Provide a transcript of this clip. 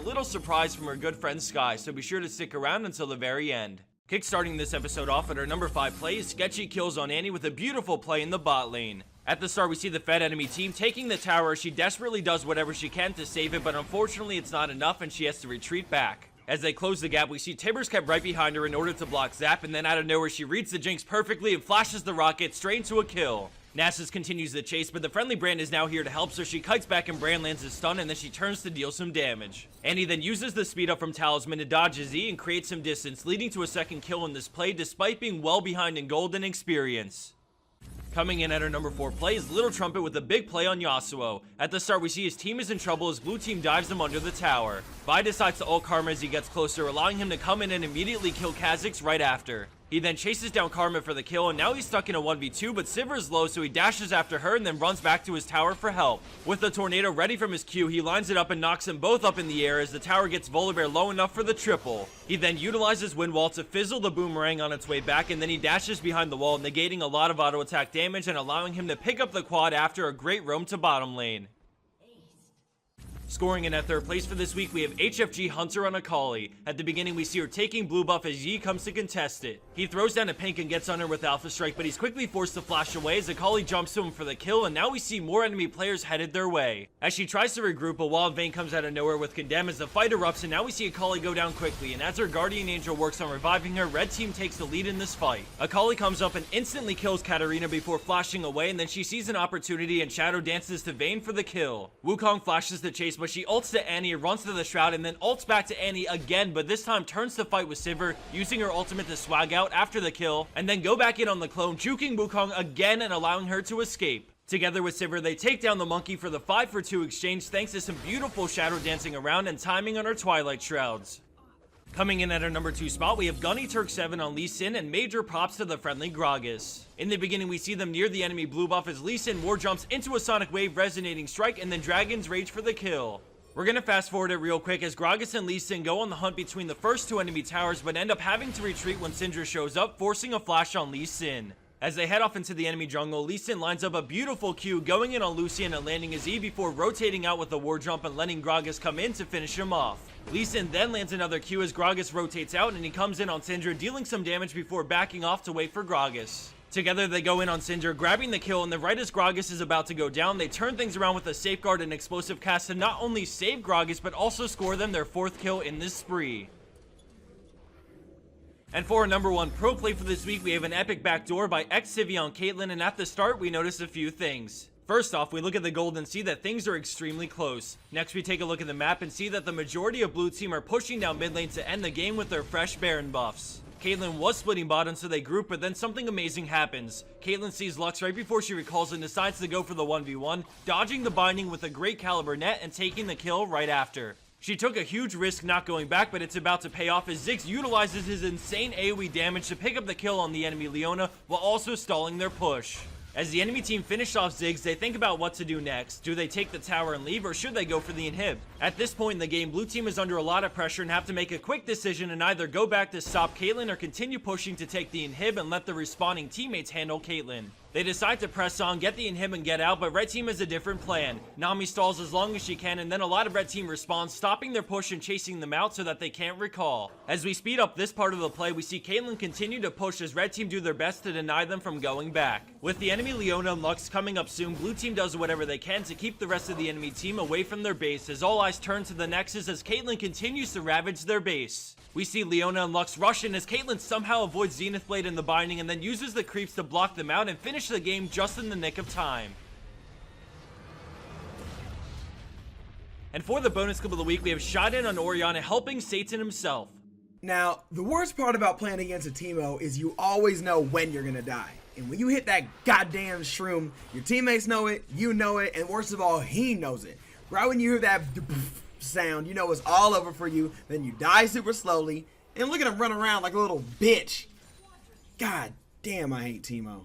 little surprise from her good friend Sky, so be sure to stick around until the very end. Kickstarting this episode off at our number 5 play is Sketchy kills on Annie with a beautiful play in the bot lane. At the start, we see the Fed enemy team taking the tower as she desperately does whatever she can to save it, but unfortunately it's not enough and she has to retreat back. As they close the gap, we see Tibbers kept right behind her in order to block Zap, and then out of nowhere she reads the Jinx perfectly and flashes the rocket straight into a kill. Nasus continues the chase, but the friendly Brand is now here to help, so she kites back and Brand lands a stun, and then she turns to deal some damage. Annie then uses the speed up from Talisman to dodge a Z and create some distance, leading to a second kill in this play despite being well behind in gold and experience. Coming in at our number 4 play is Little Trumpet with a big play on Yasuo. At the start, we see his team is in trouble as blue team dives him under the tower. Vi decides to ult Karma as he gets closer, allowing him to come in and immediately kill Kha'Zix right after. He then chases down Karma for the kill, and now he's stuck in a 1v2, but Sivir is low, so he dashes after her and then runs back to his tower for help. With the tornado ready from his Q, he lines it up and knocks them both up in the air as the tower gets Volibear low enough for the triple. He then utilizes Wind Wall to fizzle the boomerang on its way back, and then he dashes behind the wall, negating a lot of auto attack damage and allowing him to pick up the quad after a great roam to bottom lane. Scoring in at 3rd place for this week, we have HFG Hunter on Akali. At the beginning, we see her taking blue buff as Yi comes to contest it. He throws down a pink and gets on her with Alpha Strike, but he's quickly forced to flash away as Akali jumps to him for the kill, and now we see more enemy players headed their way. As she tries to regroup, a wall of Vayne comes out of nowhere with Condemn as the fight erupts, and now we see Akali go down quickly, and as her Guardian Angel works on reviving her, red team takes the lead in this fight. Akali comes up and instantly kills Katarina before flashing away, and then she sees an opportunity and shadow dances to Vayne for the kill. Wukong flashes the chase, but she ults to Annie, runs to the Shroud, and then ults back to Annie again, but this time turns to fight with Sivir, using her ultimate to swag out after the kill, and then go back in on the clone, juking Wukong again and allowing her to escape. Together with Sivir, they take down the monkey for the 5-for-2 exchange thanks to some beautiful shadow dancing around and timing on her Twilight Shrouds. Coming in at our number 2 spot, we have Gunny Turk 7 on Lee Sin, and major props to the friendly Gragas. In the beginning, we see them near the enemy blue buff as Lee Sin war jumps into a Sonic Wave resonating strike and then Dragon's Rage for the kill. We're gonna fast forward it real quick as Gragas and Lee Sin go on the hunt between the first 2 enemy towers, but end up having to retreat when Syndra shows up, forcing a flash on Lee Sin. As they head off into the enemy jungle, Lee Sin lines up a beautiful Q, going in on Lucian and landing his E before rotating out with a war jump and letting Gragas come in to finish him off. Lee Sin then lands another Q as Gragas rotates out and he comes in on Syndra, dealing some damage before backing off to wait for Gragas. Together they go in on Syndra, grabbing the kill, and then right as Gragas is about to go down, they turn things around with a safeguard and explosive cast to not only save Gragas, but also score them their 4th kill in this spree. And for our number 1 pro play for this week, we have an epic backdoor by Xivy on Caitlyn, and at the start we notice a few things. First off, we look at the gold and see that things are extremely close. Next, we take a look at the map and see that the majority of blue team are pushing down mid lane to end the game with their fresh Baron buffs. Caitlyn was splitting bottom, so they group, but then something amazing happens. Caitlyn sees Lux right before she recalls and decides to go for the 1v1, dodging the binding with a great caliber net and taking the kill right after. She took a huge risk not going back, but it's about to pay off as Ziggs utilizes his insane AoE damage to pick up the kill on the enemy Leona while also stalling their push. As the enemy team finish off Ziggs, they think about what to do next. Do they take the tower and leave, or should they go for the inhib? At this point in the game, blue team is under a lot of pressure and have to make a quick decision and either go back to stop Caitlyn or continue pushing to take the inhib and let the respawning teammates handle Caitlyn. They decide to press on, get the inhib and get out, but red team has a different plan. Nami stalls as long as she can, and then a lot of red team responds, stopping their push and chasing them out so that they can't recall. As we speed up this part of the play, we see Caitlyn continue to push as red team do their best to deny them from going back. With the enemy Leona and Lux coming up soon, blue team does whatever they can to keep the rest of the enemy team away from their base, as all eyes turn to the Nexus as Caitlyn continues to ravage their base. We see Leona and Lux rush in as Caitlyn somehow avoids Zenith Blade in the binding and then uses the creeps to block them out and finish the game just in the nick of time. And for the bonus clip of the week, we have shot in on Orianna helping Satan himself. Now, the worst part about playing against a Teemo is you always know when you're gonna die. And when you hit that goddamn shroom, your teammates know it, you know it, and worst of all, he knows it. Right when you hear that sound, you know it's all over for you. Then you die super slowly, and look at him run around like a little bitch. God damn, I hate Teemo.